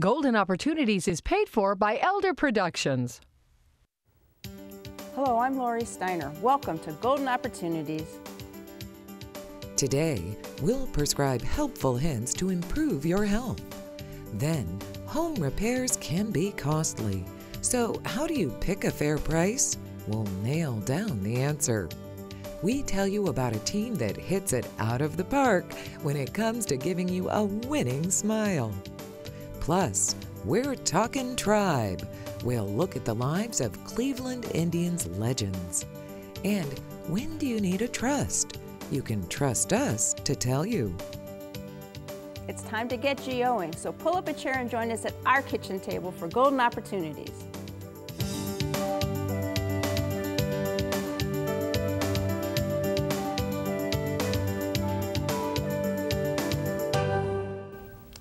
Golden Opportunities is paid for by Elder Productions. Hello, I'm Lori Steiner. Welcome to Golden Opportunities. Today, we'll prescribe helpful hints to improve your health. Then, home repairs can be costly. So how do you pick a fair price? We'll nail down the answer. We tell you about a team that hits it out of the park when it comes to giving you a winning smile. Plus, we're talking tribe. We'll look at the lives of Cleveland Indians legends. And when do you need a trust? You can trust us to tell you. It's time to get GOing, so pull up a chair and join us at our kitchen table for Golden Opportunities.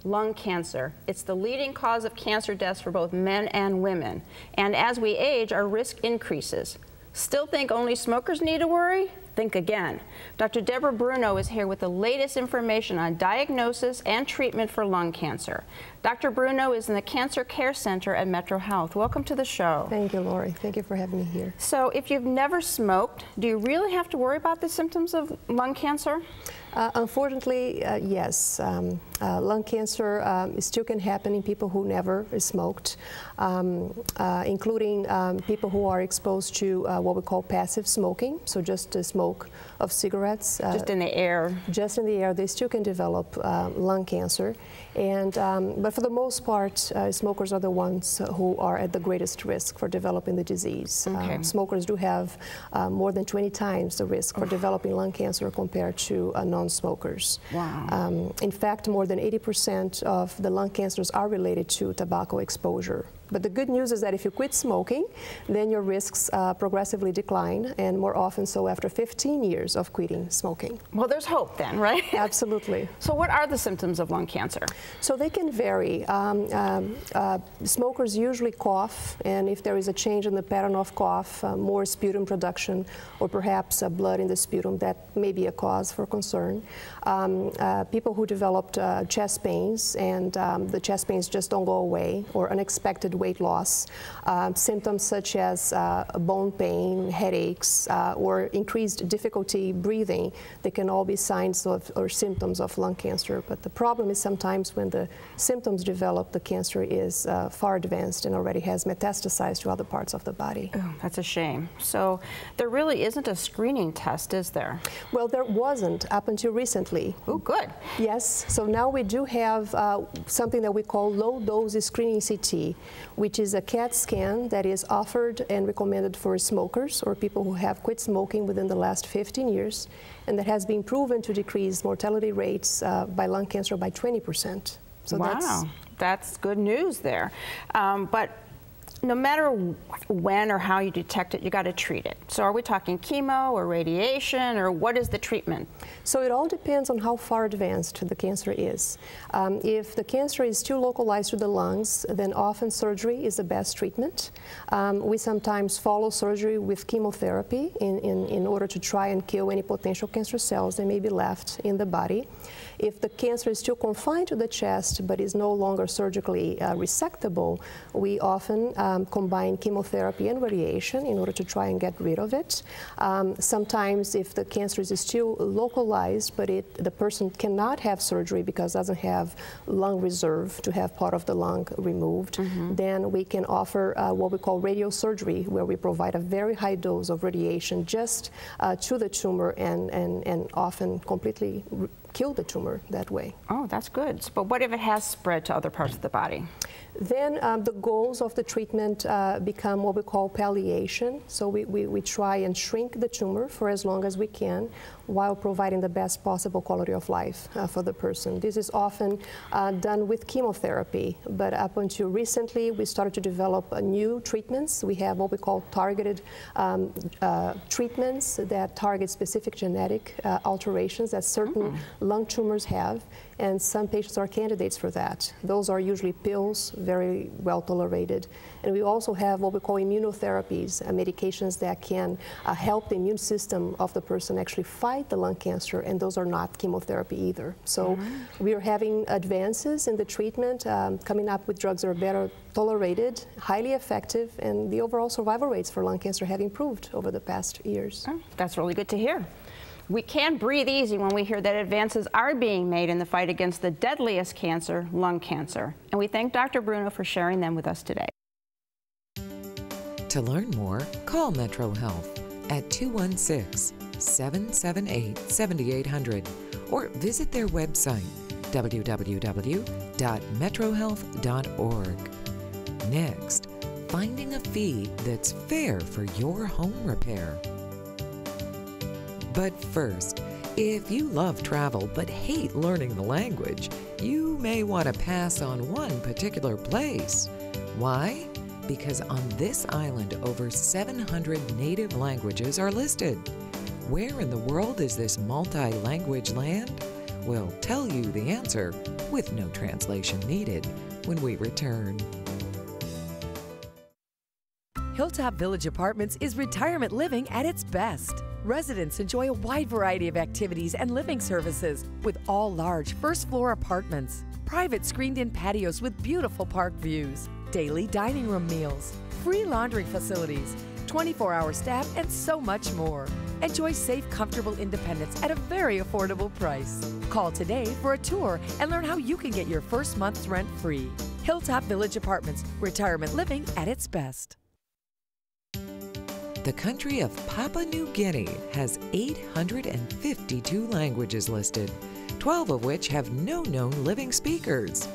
Lung cancer. It's the leading cause of cancer deaths for both men and women. And as we age, our risk increases. Still think only smokers need to worry? Think again. Dr. Deborah Bruno is here with the latest information on diagnosis and treatment for lung cancer. Dr. Bruno is in the Cancer Care Center at Metro Health. Welcome to the show. Thank you, Lori. Thank you for having me here. So if you've never smoked, do you really have to worry about the symptoms of lung cancer? Unfortunately, yes. Lung cancer still can happen in people who never smoked, including people who are exposed to what we call passive smoking, so just the smoke of cigarettes. Just in the air. Just in the air, they still can develop lung cancer. And, but for the most part, smokers are the ones who are at the greatest risk for developing the disease. Okay. Smokers do have more than 20 times the risk for developing lung cancer compared to non-smokers. Wow. In fact, more than 80% of the lung cancers are related to tobacco exposure. But the good news is that if you quit smoking, then your risks progressively decline, and more often so after 15 years of quitting smoking. Well, there's hope then, right? Absolutely. So what are the symptoms of lung cancer? So they can vary. Smokers usually cough, and if there is a change in the pattern of cough, more sputum production, or perhaps blood in the sputum, that may be a cause for concern. People who developed chest pains, and the chest pains just don't go away, or unexpected weight loss, symptoms such as bone pain, headaches, or increased difficulty breathing, they can all be signs of or symptoms of lung cancer. But the problem is sometimes when the symptoms develop, the cancer is far advanced and already has metastasized to other parts of the body. Oh, that's a shame. So there really isn't a screening test, is there? Well, there wasn't up until recently. Oh, good. Yes. So now we do have something that we call low-dose screening CT, which is a CAT scan that is offered and recommended for smokers or people who have quit smoking within the last 15 years, and that has been proven to decrease mortality rates by lung cancer by 20%. So wow, that's good news there. But no matter when or how you detect it, you got to treat it. So are we talking chemo or radiation, or what is the treatment? So it all depends on how far advanced the cancer is. If the cancer is still localized to the lungs, then often surgery is the best treatment. We sometimes follow surgery with chemotherapy in order to try and kill any potential cancer cells that may be left in the body. If the cancer is still confined to the chest but is no longer surgically resectable, we often combine chemotherapy and radiation in order to try and get rid of it. Sometimes if the cancer is still localized but the person cannot have surgery because doesn't have lung reserve to have part of the lung removed, then we can offer what we call radiosurgery, where we provide a very high dose of radiation just to the tumor and often completely kill the tumor that way. Oh, that's good. But what if it has spread to other parts of the body? Then the goals of the treatment become what we call palliation. So we try and shrink the tumor for as long as we can while providing the best possible quality of life for the person. This is often done with chemotherapy, but up until recently we started to develop new treatments. We have what we call targeted treatments that target specific genetic alterations that certain lung tumors have, and some patients are candidates for that. Those are usually pills, very well tolerated. And we also have what we call immunotherapies, medications that can help the immune system of the person actually fight fight the lung cancer, and those are not chemotherapy either. So we are having advances in the treatment, coming up with drugs that are better tolerated, highly effective, and the overall survival rates for lung cancer have improved over the past years. Oh, that's really good to hear. We can breathe easy when we hear that advances are being made in the fight against the deadliest cancer, lung cancer. And we thank Dr. Bruno for sharing them with us today. To learn more, call Metro Health at 216-778-7800 or visit their website, www.metrohealth.org. Next, finding a fee that's fair for your home repair. But first, if you love travel but hate learning the language, you may want to pass on one particular place. Why? Because on this island, over 700 native languages are listed. Where in the world is this multi-language land? We'll tell you the answer with no translation needed when we return. Hilltop Village Apartments is retirement living at its best. Residents enjoy a wide variety of activities and living services with all large first-floor apartments, private screened-in patios with beautiful park views, daily dining room meals, free laundry facilities, 24-hour staff, and so much more. Enjoy safe, comfortable independence at a very affordable price. Call today for a tour and learn how you can get your first month's rent free. Hilltop Village Apartments, retirement living at its best. The country of Papua New Guinea has 852 languages listed, 12 of which have no known living speakers.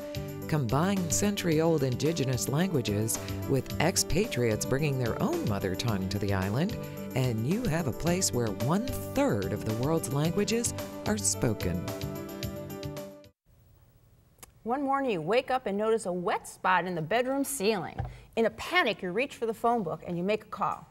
Combine century-old indigenous languages with expatriates bringing their own mother tongue to the island, and you have a place where 1/3 of the world's languages are spoken. One morning you wake up and notice a wet spot in the bedroom ceiling. In a panic, you reach for the phone book and you make a call.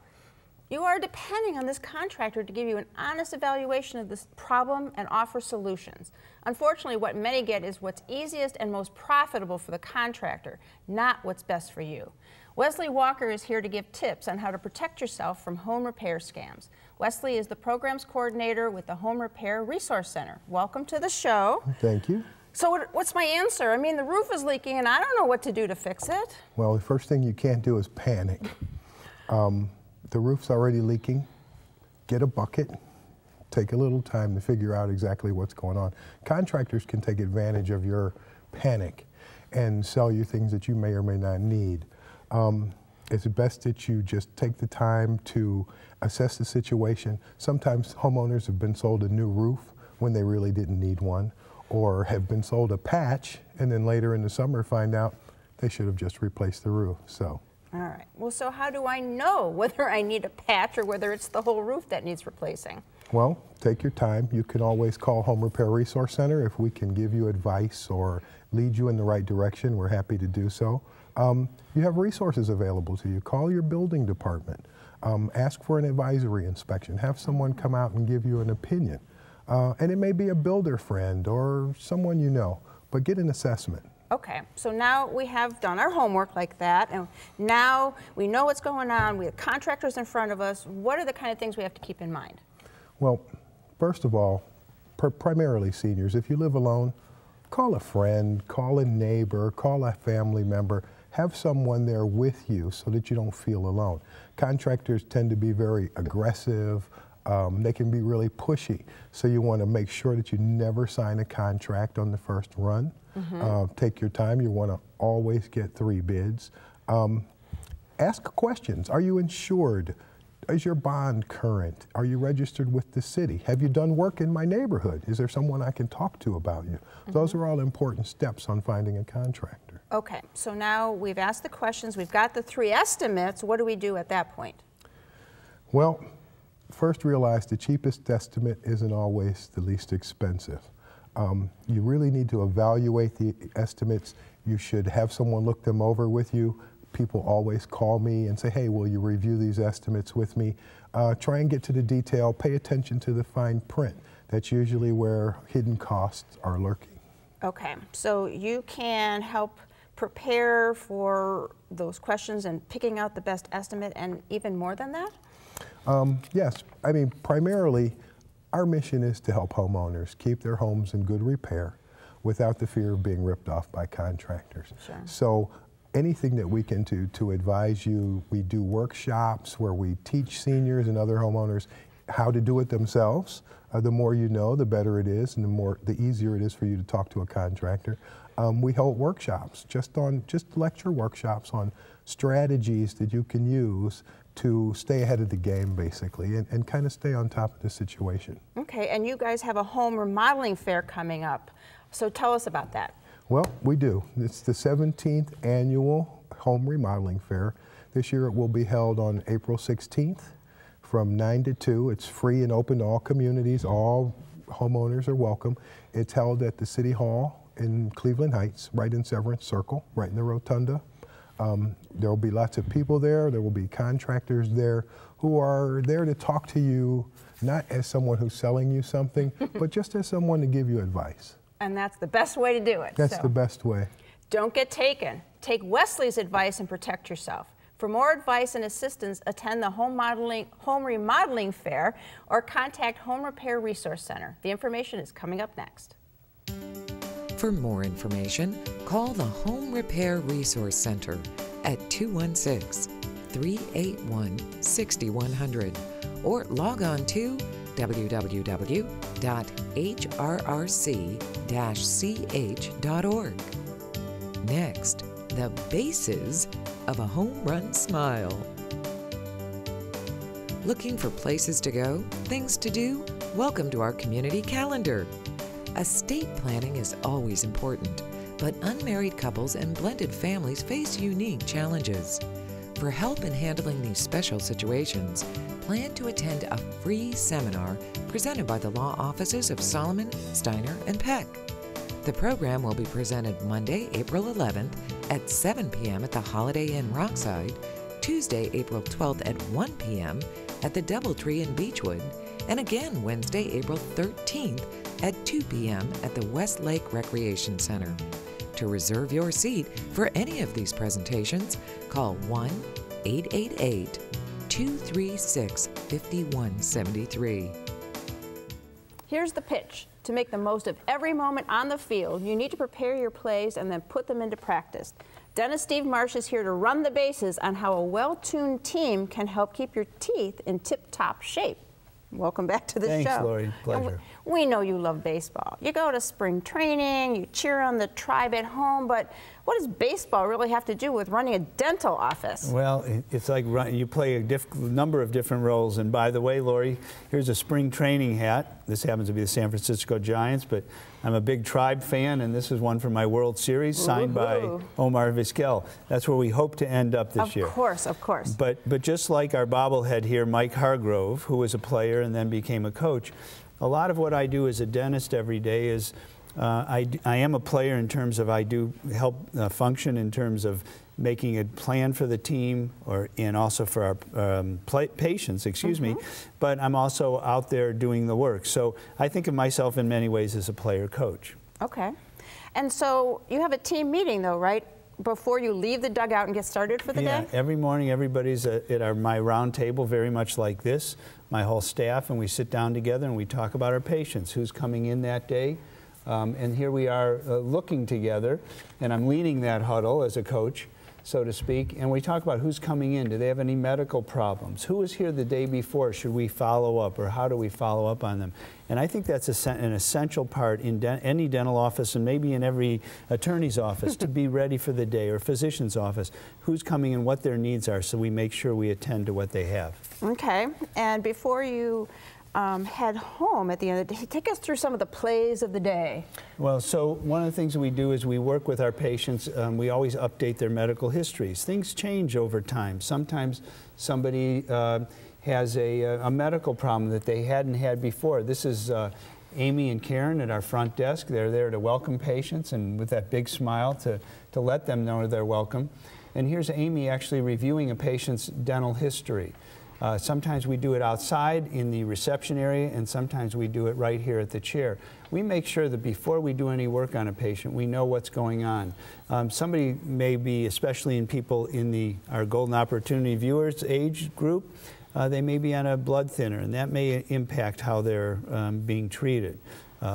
You are depending on this contractor to give you an honest evaluation of this problem and offer solutions. Unfortunately, what many get is what's easiest and most profitable for the contractor, not what's best for you. Wesley Walker is here to give tips on how to protect yourself from home repair scams. Wesley is the programs coordinator with the Home Repair Resource Center. Welcome to the show. Thank you. So what's my answer? I mean, the roof is leaking and I don't know what to do to fix it. Well, the first thing you can't do is panic. The roof's already leaking. Get a bucket. Take a little time to figure out exactly what's going on. Contractors can take advantage of your panic and sell you things that you may or may not need. It's best that you just take the time to assess the situation. Sometimes homeowners have been sold a new roof when they really didn't need one, or have been sold a patch and then later in the summer find out they should have just replaced the roof. So. All right. Well, so how do I know whether I need a patch or whether it's the whole roof that needs replacing? Well, take your time. You can always call Home Repair Resource Center if we can give you advice or lead you in the right direction. We're happy to do so. You have resources available to you. Call your building department. Ask for an advisory inspection. Have someone come out and give you an opinion. And it may be a builder friend or someone you know, but get an assessment. Okay, so now we have done our homework like that, and now we know what's going on. We have contractors in front of us. What are the kind of things we have to keep in mind? Well, first of all, primarily seniors, if you live alone, call a friend, call a neighbor, call a family member. Have someone there with you so that you don't feel alone. Contractors tend to be very aggressive. They can be really pushy. So you want to make sure that you never sign a contract on the first run. Take your time. You want to always get 3 bids. Ask questions. Are you insured? Is your bond current? Are you registered with the city? Have you done work in my neighborhood? Is there someone I can talk to about you? Those are all important steps on finding a contractor. Okay, so now we've asked the questions. We've got the 3 estimates. What do we do at that point? Well, first realize the cheapest estimate isn't always the least expensive. You really need to evaluate the estimates. You should have someone look them over with you. People always call me and say, hey, will you review these estimates with me? Try and get to the detail. Pay attention to the fine print. That's usually where hidden costs are lurking. Okay, so you can help prepare for those questions and picking out the best estimate and even more than that? Yes, I mean, primarily, Our mission is to help homeowners keep their homes in good repair without the fear of being ripped off by contractors. Sure. So anything that we can do to advise you, we do workshops where we teach seniors and other homeowners how to do it themselves. The more you know, the better it is, and the easier it is for you to talk to a contractor. We hold workshops, just lecture workshops on strategies that you can use to stay ahead of the game, basically, and kind of stay on top of the situation. Okay, and you guys have a home remodeling fair coming up. So tell us about that. Well, we do. It's the 17th annual home remodeling fair. This year it will be held on April 16th from 9 to 2. It's free and open to all communities. All homeowners are welcome. It's held at the City Hall in Cleveland Heights, right in Severance Circle, right in the rotunda. There will be lots of people there. There will be contractors there who are there to talk to you, not as someone who's selling you something, but just as someone to give you advice. And that's the best way to do it. That's the best way. Don't get taken. Take Wesley's advice and protect yourself. For more advice and assistance, attend the home remodeling fair or contact Home Repair Resource Center. The information is coming up next. For more information, call the Home Repair Resource Center at 216-381-6100 or log on to www.hrrc-ch.org. Next, the bases of a home run smile. Looking for places to go, things to do? Welcome to our community calendar. Estate planning is always important, but unmarried couples and blended families face unique challenges. For help in handling these special situations, plan to attend a free seminar presented by the law offices of Solomon, Steiner, and Peck. The program will be presented Monday, April 11th at 7 p.m. at the Holiday Inn Rockside, Tuesday, April 12th at 1 p.m. at the Doubletree in Beechwood, and again Wednesday, April 13th at 2 p.m. at the Westlake Recreation Center. To reserve your seat for any of these presentations, call 1-888-236-5173. Here's the pitch. To make the most of every moment on the field, you need to prepare your plays and then put them into practice. Dentist Steve Marsh is here to run the bases on how a well-tuned team can help keep your teeth in tip-top shape. Welcome back to the show. Thanks, Lori. Pleasure. We know you love baseball. You go to spring training, you cheer on the tribe at home, but what does baseball really have to do with running a dental office? Well, it's like you play a number of different roles. And by the way, Lori, here's a spring training hat. This happens to be the San Francisco Giants, but I'm a big Tribe fan, and this is one for my World Series signed by Omar Vizquel. That's where we hope to end up this year. Of course, of course. But just like our bobblehead here, Mike Hargrove, who was a player and then became a coach, a lot of what I do as a dentist every day is I am a player in terms of I do help function in terms of making a plan for the team and also for our patients, excuse me, but I'm also out there doing the work. So I think of myself in many ways as a player coach. Okay. And so you have a team meeting though, right? Before you leave the dugout and get started for the day? Yeah, every morning everybody's at my round table, very much like this, my whole staff, and we sit down together and we talk about our patients, who's coming in that day. And here we are looking together, and I'm leading that huddle as a coach, so to speak, and we talk about who's coming in. Do they have any medical problems? Who was here the day before? Should we follow up, or how do we follow up on them? And I think that's an essential part in any dental office, and maybe in every attorney's office, to be ready for the day, or physician's office. Who's coming in, what their needs are, so we make sure we attend to what they have. Okay, and before you head home at the end of the day, take us through some of the plays of the day. Well, so one of the things we do is we work with our patients. We always update their medical histories. Things change over time. Sometimes somebody has a medical problem that they hadn't had before. This is Amy and Karen at our front desk. They're there to welcome patients and with that big smile to let them know they're welcome. And here's Amy actually reviewing a patient's dental history. Sometimes we do it outside in the reception area, and sometimes we do it right here at the chair. We make sure that before we do any work on a patient, we know what's going on. Somebody may be, especially in people in our Golden Opportunity Viewers age group, they may be on a blood thinner, and that may impact how they're being treated.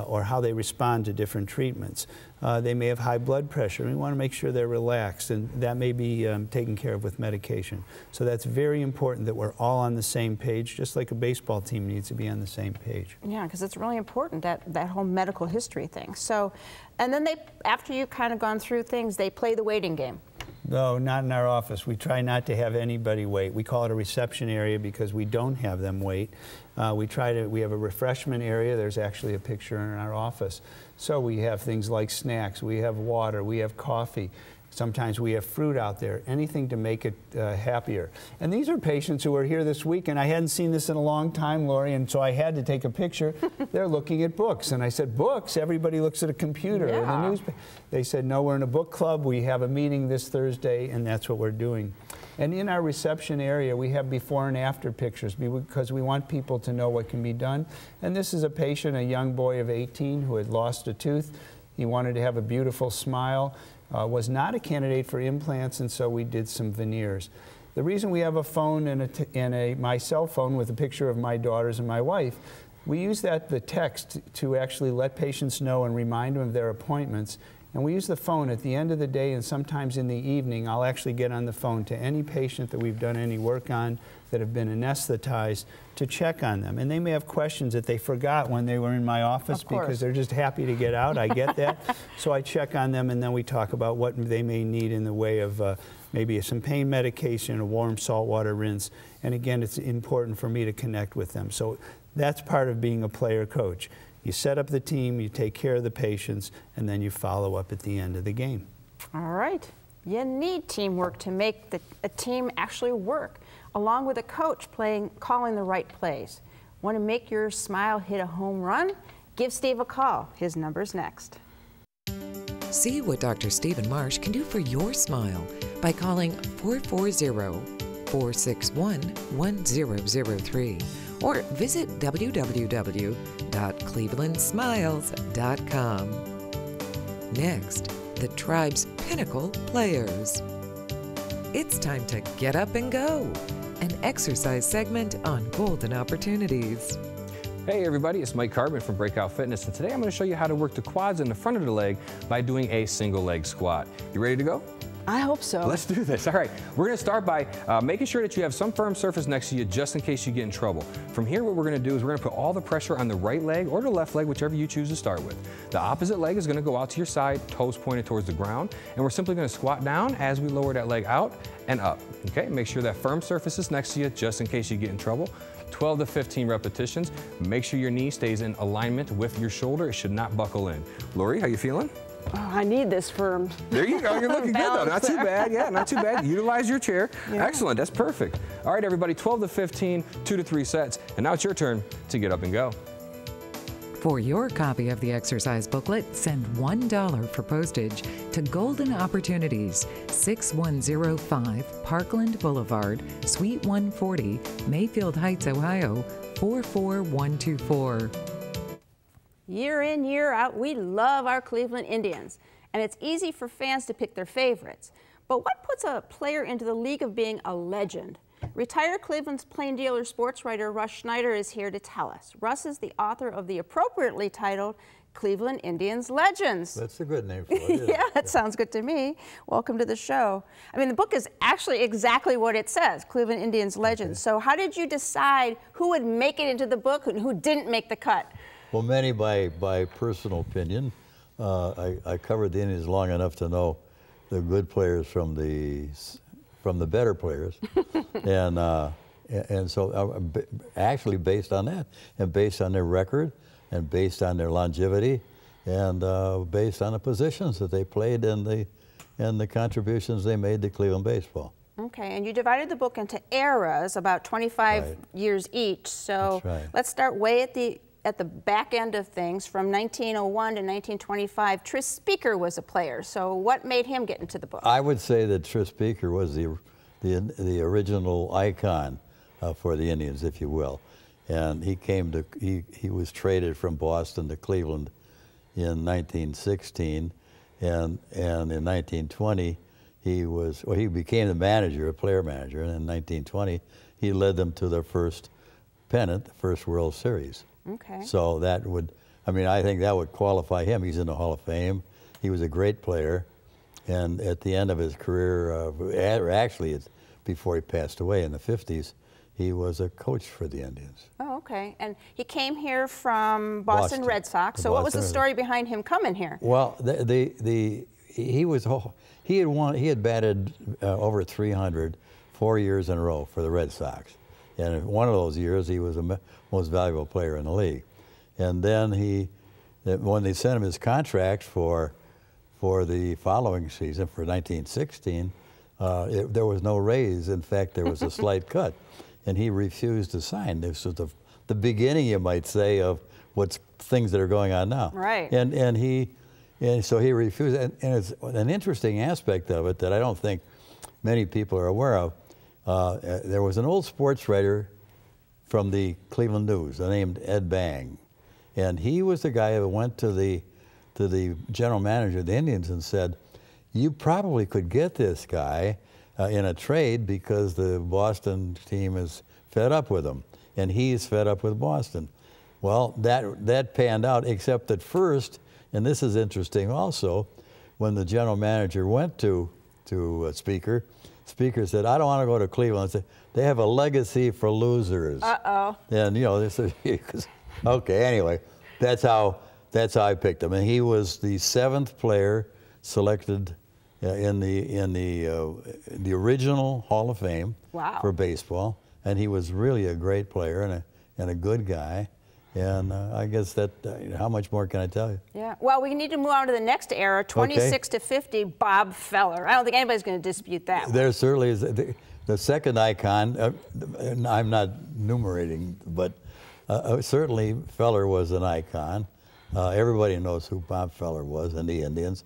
Or how they respond to different treatments. They may have high blood pressure. We want to make sure they're relaxed, and that may be taken care of with medication. So that's very important that we're all on the same page, just like a baseball team needs to be on the same page. Yeah, because it's really important, that whole medical history thing. So, and then after you've kind of gone through things, they play the waiting game. No, not in our office. We try not to have anybody wait. We call it a reception area because we don't have them wait. We have a refreshment area. There's actually a picture in our office. So we have things like snacks, we have water, we have coffee. Sometimes we have fruit out there, anything to make it happier. And these are patients who are here this week, and I hadn't seen this in a long time, Lori, and so I had to take a picture. They're looking at books, and I said, books? Everybody looks at a computer or the newspaper. They said, no, we're in a book club. We have a meeting this Thursday, and that's what we're doing. And in our reception area, we have before and after pictures because we want people to know what can be done. And this is a patient, a young boy of 18 who had lost a tooth. He wanted to have a beautiful smile. Was not a candidate for implants, and so we did some veneers. The reason we have a phone and my cell phone with a picture of my daughters and my wife, we use the text to actually let patients know and remind them of their appointments. And we use the phone at the end of the day, and sometimes in the evening, I'll actually get on the phone to any patient that we've done any work on that have been anesthetized to check on them. And they may have questions that they forgot when they were in my office because they're just happy to get out. I get that. So I check on them, and then we talk about what they may need in the way of maybe some pain medication, a warm saltwater rinse. And again, it's important for me to connect with them. So that's part of being a player coach. You set up the team, you take care of the patients, and then you follow up at the end of the game. All right. You need teamwork to make a team actually work, along with a coach calling the right plays. Want to make your smile hit a home run? Give Steve a call. His number's next. See what Dr. Stephen Marsh can do for your smile by calling 440-461-1003 or visit www.clevelandsmiles.com. Next, the tribe's pinnacle players. It's time to get up and go, an exercise segment on golden opportunities. Hey everybody, it's Mike Cartman from Breakout Fitness, and today I'm going to show you how to work the quads in the front of the leg by doing a single leg squat. You ready to go? I hope so. Let's do this. All right, we're going to start by making sure that you have some firm surface next to you just in case you get in trouble. From here, what we're going to do is we're going to put all the pressure on the right leg or the left leg, whichever you choose to start with. The opposite leg is going to go out to your side, toes pointed towards the ground, and we're simply going to squat down as we lower that leg out and up. Okay, make sure that firm surface is next to you just in case you get in trouble. 12 to 15 repetitions. Make sure your knee stays in alignment with your shoulder. It should not buckle in. Lori, how you feeling? Oh, I need this firm. There you go. You're looking good, though. Not too bad. Yeah, not too bad. Utilize your chair. Yeah. Excellent. That's perfect. All right, everybody, 12 to 15, 2 to 3 sets. And now it's your turn to get up and go. For your copy of the exercise booklet, send $1 for postage to Golden Opportunities, 6105 Parkland Boulevard, Suite 140, Mayfield Heights, Ohio, 44124. Year in, year out, we love our Cleveland Indians, and it's easy for fans to pick their favorites. But what puts a player into the league of being a legend? Retired Cleveland's Plain Dealer sports writer Russ Schneider is here to tell us. Russ is the author of the appropriately titled Cleveland Indians Legends. That's a good name for it. Yeah, that sounds good to me. Welcome to the show. I mean, the book is actually exactly what it says, Cleveland Indians Legends. So how did you decide who would make it into the book and who didn't make the cut? Well, many by personal opinion. I covered the Indians long enough to know the good players from the better players, and so actually based on that, and based on their record, and based on their longevity, and based on the positions that they played and the contributions they made to Cleveland baseball. Okay, and you divided the book into eras, about 25 years each. So let's start way at the back end of things. From 1901 to 1925, Tris Speaker was a player. So what made him get into the book? I would say that Tris Speaker was the original icon for the Indians, if you will. And he was traded from Boston to Cleveland in 1916, and in 1920 he became the manager, a player manager, and in 1920 he led them to their first pennant, the first World Series. Okay. So that would, I mean, I think that would qualify him. He's in the Hall of Fame. He was a great player, and at the end of his career, actually before he passed away in the 50s, he was a coach for the Indians. Oh, okay. And he came here from Boston Red Sox. So what was the story behind him coming here? Well, he had batted over 300 4 years in a row for the Red Sox, and one of those years he was the most valuable player in the league. And then when they sent him his contract for the following season, for 1916, there was no raise. In fact, there was a slight cut, and he refused to sign. This was the beginning, you might say, of things that are going on now. Right. And so he refused. And it's an interesting aspect of it that I don't think many people are aware of. There was an old sports writer from the Cleveland News named Ed Bang, and he was the guy who went to the general manager of the Indians and said, "You probably could get this guy in a trade because the Boston team is fed up with him, and he's fed up with Boston." Well, that panned out, except at first, and this is interesting also, when the general manager went to Speaker said, "I don't want to go to Cleveland. They have a legacy for losers." Uh-oh. And this is okay. Anyway, that's how I picked him, and he was the 7th player selected in the original Hall of Fame. Wow. For baseball, and he was really a great player and a good guy. And I guess that, how much more can I tell you? Yeah. Well, we need to move on to the next era, 26 to 50, Bob Feller. I don't think anybody's going to dispute that one. There certainly is. The second icon, I'm not enumerating, but certainly Feller was an icon. Everybody knows who Bob Feller was in the Indians.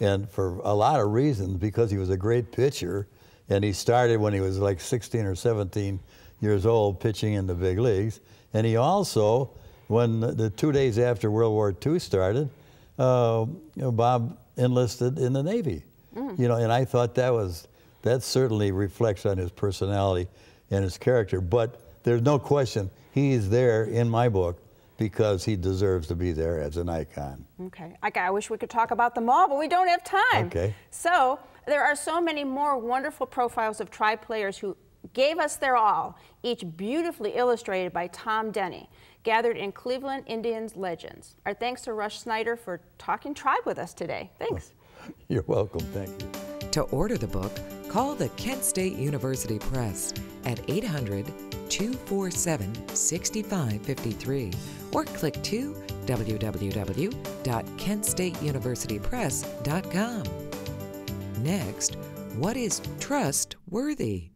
And for a lot of reasons, because he was a great pitcher, and he started when he was like 16 or 17 years old pitching in the big leagues. And he also, when the 2 days after World War II started, Bob enlisted in the Navy. And I thought that certainly reflects on his personality and his character. But there's no question he's there in my book because he deserves to be there as an icon. Okay. I wish we could talk about them all, but we don't have time. Okay. So there are so many more wonderful profiles of Tribe players who gave us their all, each beautifully illustrated by Tom Denny, gathered in Cleveland Indians Legends. Our thanks to Rush Snyder for talking Tribe with us today. Thanks. You're welcome. Thank you. To order the book, call the Kent State University Press at 800-247-6553 or click to www.kentstateuniversitypress.com. Next, what is trustworthy?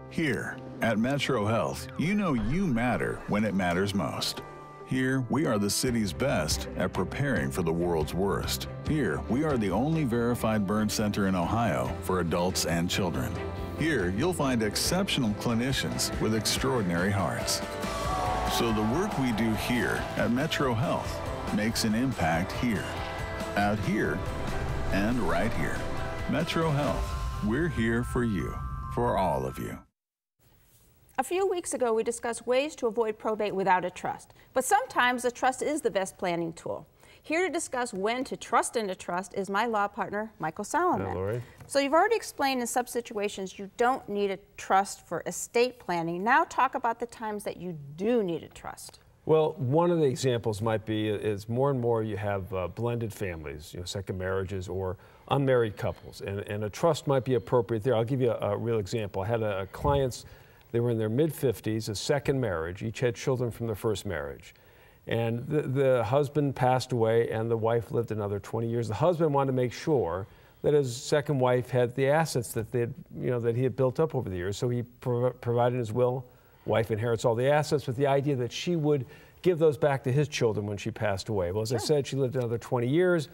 Here at Metro Health, you know you matter when it matters most. Here, we are the city's best at preparing for the world's worst. Here, we are the only verified burn center in Ohio for adults and children. Here, you'll find exceptional clinicians with extraordinary hearts. So the work we do here at Metro Health makes an impact here, out here, and right here. Metro Health, we're here for you, for all of you. A few weeks ago, we discussed ways to avoid probate without a trust, but sometimes a trust is the best planning tool. Here to discuss when to trust in a trust is my law partner, Michael Solomon. Hello, Lori. So you've already explained in some situations you don't need a trust for estate planning. Now talk about the times that you do need a trust. Well, one of the examples might be is more and more you have blended families, second marriages or unmarried couples, and a trust might be appropriate there. I'll give you a real example. I had clients. They were in their mid-50s, a second marriage. Each had children from their first marriage. And the husband passed away and the wife lived another 20 years. The husband wanted to make sure that his second wife had the assets that that he had built up over the years. So he provided his will. Wife inherits all the assets with the idea that she would give those back to his children when she passed away. Well, as I said, she lived another 20 years.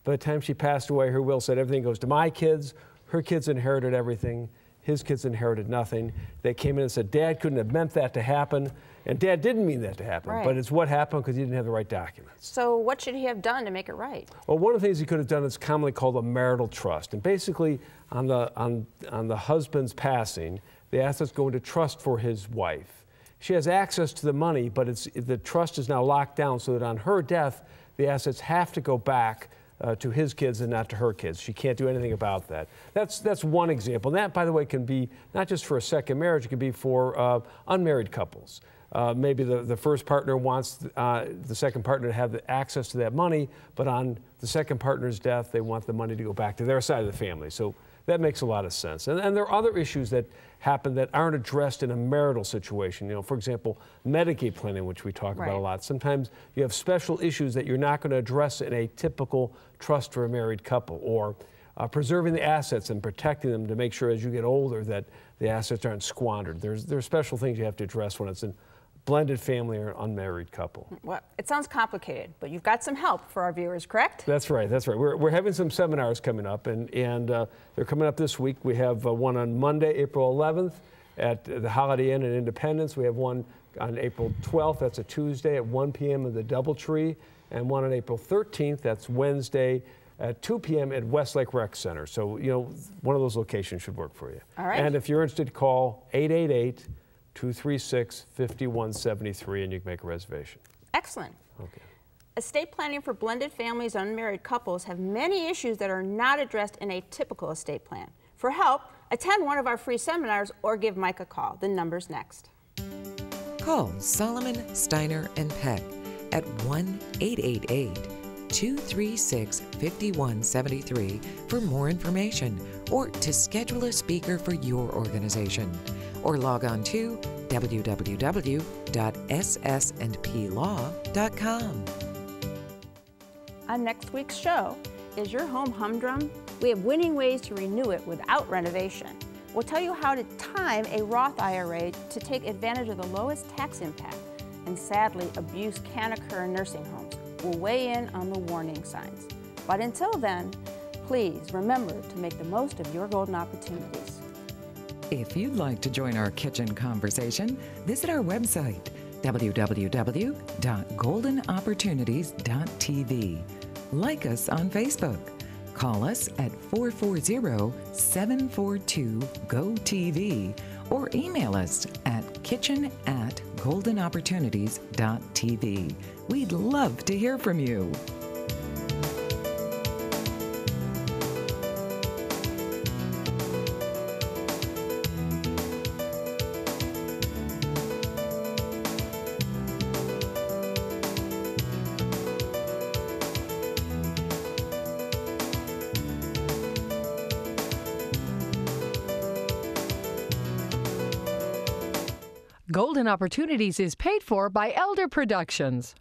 By the time she passed away, her will said everything goes to my kids. Her kids inherited everything. His kids inherited nothing. They came in and said, Dad couldn't have meant that to happen. And Dad didn't mean that to happen, right. But it's what happened because he didn't have the right documents. So what should he have done to make it right? Well, one of the things he could have done is commonly called a marital trust. And basically, on the husband's passing, the assets go into trust for his wife. She has access to the money, but the trust is now locked down so that on her death, the assets have to go back to his kids and not to her kids. She can't do anything about that. That's one example. And that, by the way, can be not just for a second marriage, it can be for unmarried couples. Maybe the first partner wants the second partner to have the access to that money, but on the second partner's death, they want the money to go back to their side of the family. So that makes a lot of sense. And there are other issues that happen that aren't addressed in a marital situation. You know, for example, Medicaid planning, which we talk about a lot. Sometimes you have special issues that you're not going to address in a typical trust for a married couple, or preserving the assets and protecting them to make sure as you get older that the assets aren't squandered. There's special things you have to address when it's a blended family or an unmarried couple. Well, it sounds complicated, but you've got some help for our viewers, correct? That's right, that's right. We're having some seminars coming up, and they're coming up this week. We have one on Monday, April 11th at the Holiday Inn in Independence. We have one on April 12th, that's a Tuesday at 1 p.m. at the Doubletree, and one on April 13th, that's Wednesday at 2 p.m. at Westlake Rec Center. So, you know, one of those locations should work for you. All right. And if you're interested, call 888-236-5173, and you can make a reservation. Excellent. Okay. Estate planning for blended families and unmarried couples have many issues that are not addressed in a typical estate plan. For help, attend one of our free seminars or give Mike a call. The number's next. Call Solomon, Steiner, and Peck at 1-888-236-5173 for more information or to schedule a speaker for your organization. Or log on to www.ssandplaw.com. On next week's show, is your home humdrum? We have winning ways to renew it without renovation. We'll tell you how to time a Roth IRA to take advantage of the lowest tax impact. And sadly, abuse can occur in nursing homes. We'll weigh in on the warning signs. But until then, please remember to make the most of your golden opportunities. If you'd like to join our kitchen conversation, visit our website, www.goldenopportunities.tv. Like us on Facebook. Call us at 440-742-GO-TV or email us at kitchen@goldenopportunities.tv. We'd love to hear from you. Golden Opportunities is paid for by Elder Productions.